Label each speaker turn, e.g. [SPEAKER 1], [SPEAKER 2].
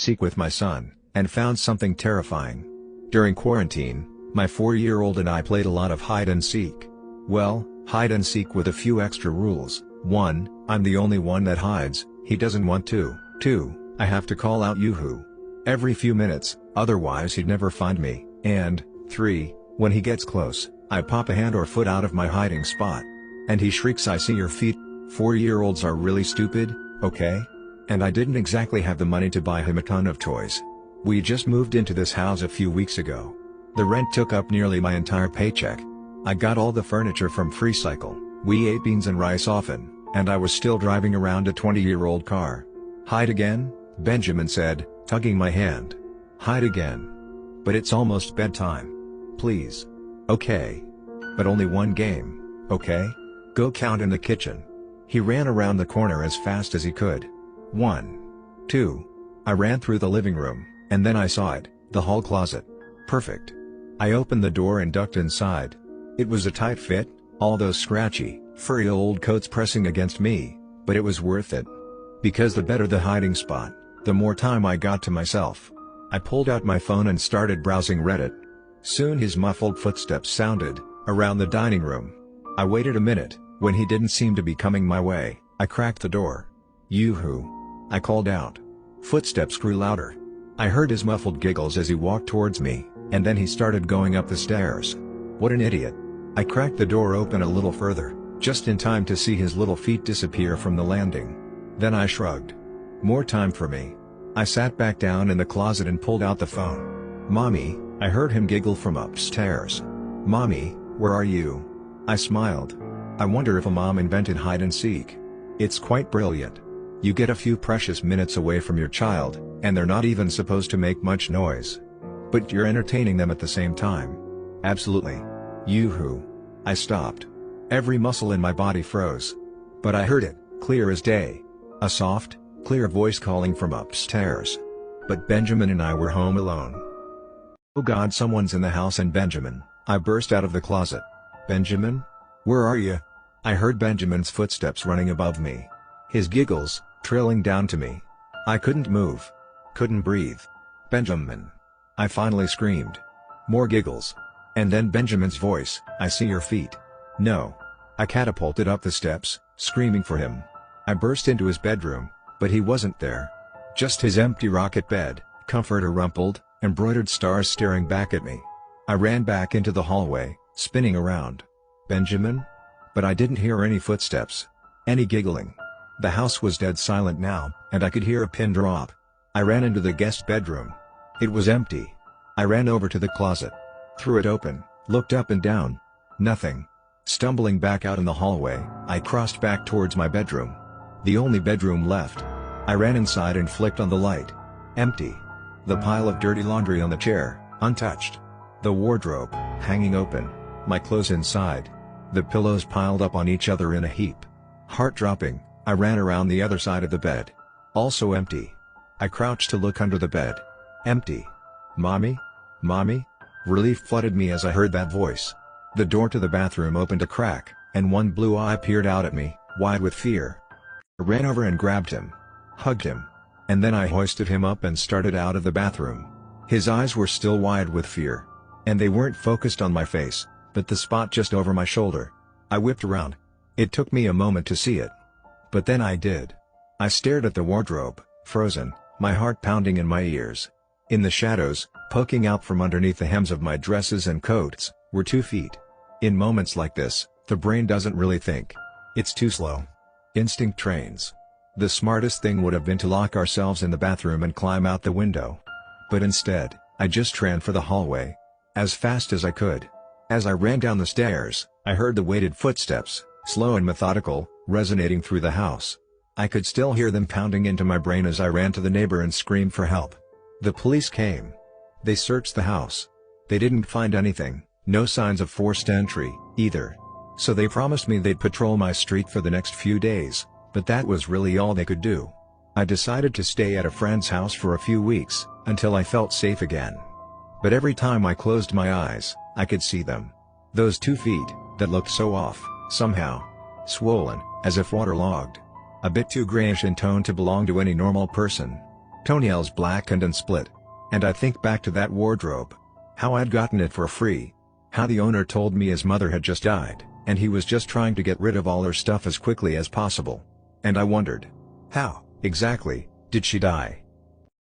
[SPEAKER 1] seek with my son, and found something terrifying. During quarantine, my 4-year-old and I played a lot of hide and seek. Well, hide and seek with a few extra rules. 1. I'm the only one that hides, he doesn't want to. 2. I have to call out Yoo-hoo every few minutes, otherwise he'd never find me. And 3. When he gets close, I pop a hand or foot out of my hiding spot. And he shrieks, "I see your feet." 4-year-olds are really stupid, okay? And I didn't exactly have the money to buy him a ton of toys. We just moved into this house a few weeks ago. The rent took up nearly my entire paycheck. I got all the furniture from FreeCycle. We ate beans and rice often, and I was still driving around a 20-year-old car. "Hide again?" Benjamin said, tugging my hand. "Hide again. But it's almost bedtime. Please." "Okay. But only one game, okay? Go count in the kitchen." He ran around the corner as fast as he could. 1. 2. I ran through the living room, and then I saw it, the hall closet. Perfect. I opened the door and ducked inside. It was a tight fit, all those scratchy, furry old coats pressing against me, but it was worth it. Because the better the hiding spot, the more time I got to myself. I pulled out my phone and started browsing Reddit. Soon his muffled footsteps sounded, around the dining room. I waited a minute. When he didn't seem to be coming my way, I cracked the door. "Yoo-hoo!" I called out. Footsteps grew louder. I heard his muffled giggles as he walked towards me, and then he started going up the stairs. What an idiot. I cracked the door open a little further, just in time to see his little feet disappear from the landing. Then I shrugged. More time for me. I sat back down in the closet and pulled out the phone. "Mommy," I heard him giggle from upstairs. "Mommy, where are you?" I smiled. I wonder if a mom invented hide and seek. It's quite brilliant. You get a few precious minutes away from your child, and they're not even supposed to make much noise. But you're entertaining them at the same time. Absolutely. Yoo-hoo. I stopped. Every muscle in my body froze. But I heard it, clear as day. A soft, clear voice calling from upstairs. But Benjamin and I were home alone. "Oh God, someone's in the house!" And Benjamin, I burst out of the closet. "Benjamin? Where are you?" I heard Benjamin's footsteps running above me. His giggles, trailing down to me. I couldn't move. Couldn't breathe. "Benjamin!" I finally screamed. More giggles. And then Benjamin's voice, "I see your feet." No. I catapulted up the steps, screaming for him. I burst into his bedroom, but he wasn't there. Just his empty rocket bed, comforter rumpled, embroidered stars staring back at me. I ran back into the hallway, spinning around. "Benjamin?" But I didn't hear any footsteps. Any giggling. The house was dead silent now, and I could hear a pin drop. I ran into the guest bedroom. It was empty. I ran over to the closet. Threw it open, looked up and down. Nothing. Stumbling back out in the hallway, I crossed back towards my bedroom. The only bedroom left. I ran inside and flicked on the light. Empty. The pile of dirty laundry on the chair, untouched. The wardrobe, hanging open. My clothes inside. The pillows piled up on each other in a heap. Heart dropping, I ran around the other side of the bed. Also empty. I crouched to look under the bed. Empty. "Mommy? Mommy?" Relief flooded me as I heard that voice. The door to the bathroom opened a crack, and one blue eye peered out at me, wide with fear. I ran over and grabbed him. Hugged him. And then I hoisted him up and started out of the bathroom. His eyes were still wide with fear. And they weren't focused on my face, but the spot just over my shoulder. I whipped around. It took me a moment to see it. But then I did. I stared at the wardrobe, frozen, my heart pounding in my ears. In the shadows, poking out from underneath the hems of my dresses and coats, were 2 feet. In moments like this, the brain doesn't really think. It's too slow. Instinct trains. The smartest thing would have been to lock ourselves in the bathroom and climb out the window. But instead, I just ran for the hallway. As fast as I could. As I ran down the stairs, I heard the weighted footsteps, slow and methodical, resonating through the house. I could still hear them pounding into my brain as I ran to the neighbor and screamed for help. The police came. They searched the house. They didn't find anything, no signs of forced entry, either. So they promised me they'd patrol my street for the next few days, but that was really all they could do. I decided to stay at a friend's house for a few weeks, until I felt safe again. But every time I closed my eyes, I could see them. Those 2 feet, that looked so off, somehow. Swollen, as if waterlogged. A bit too grayish in tone to belong to any normal person. Toenails blackened and split. And I think back to that wardrobe. How I'd gotten it for free. How the owner told me his mother had just died, and he was just trying to get rid of all her stuff as quickly as possible. And I wondered, how, exactly, did she die?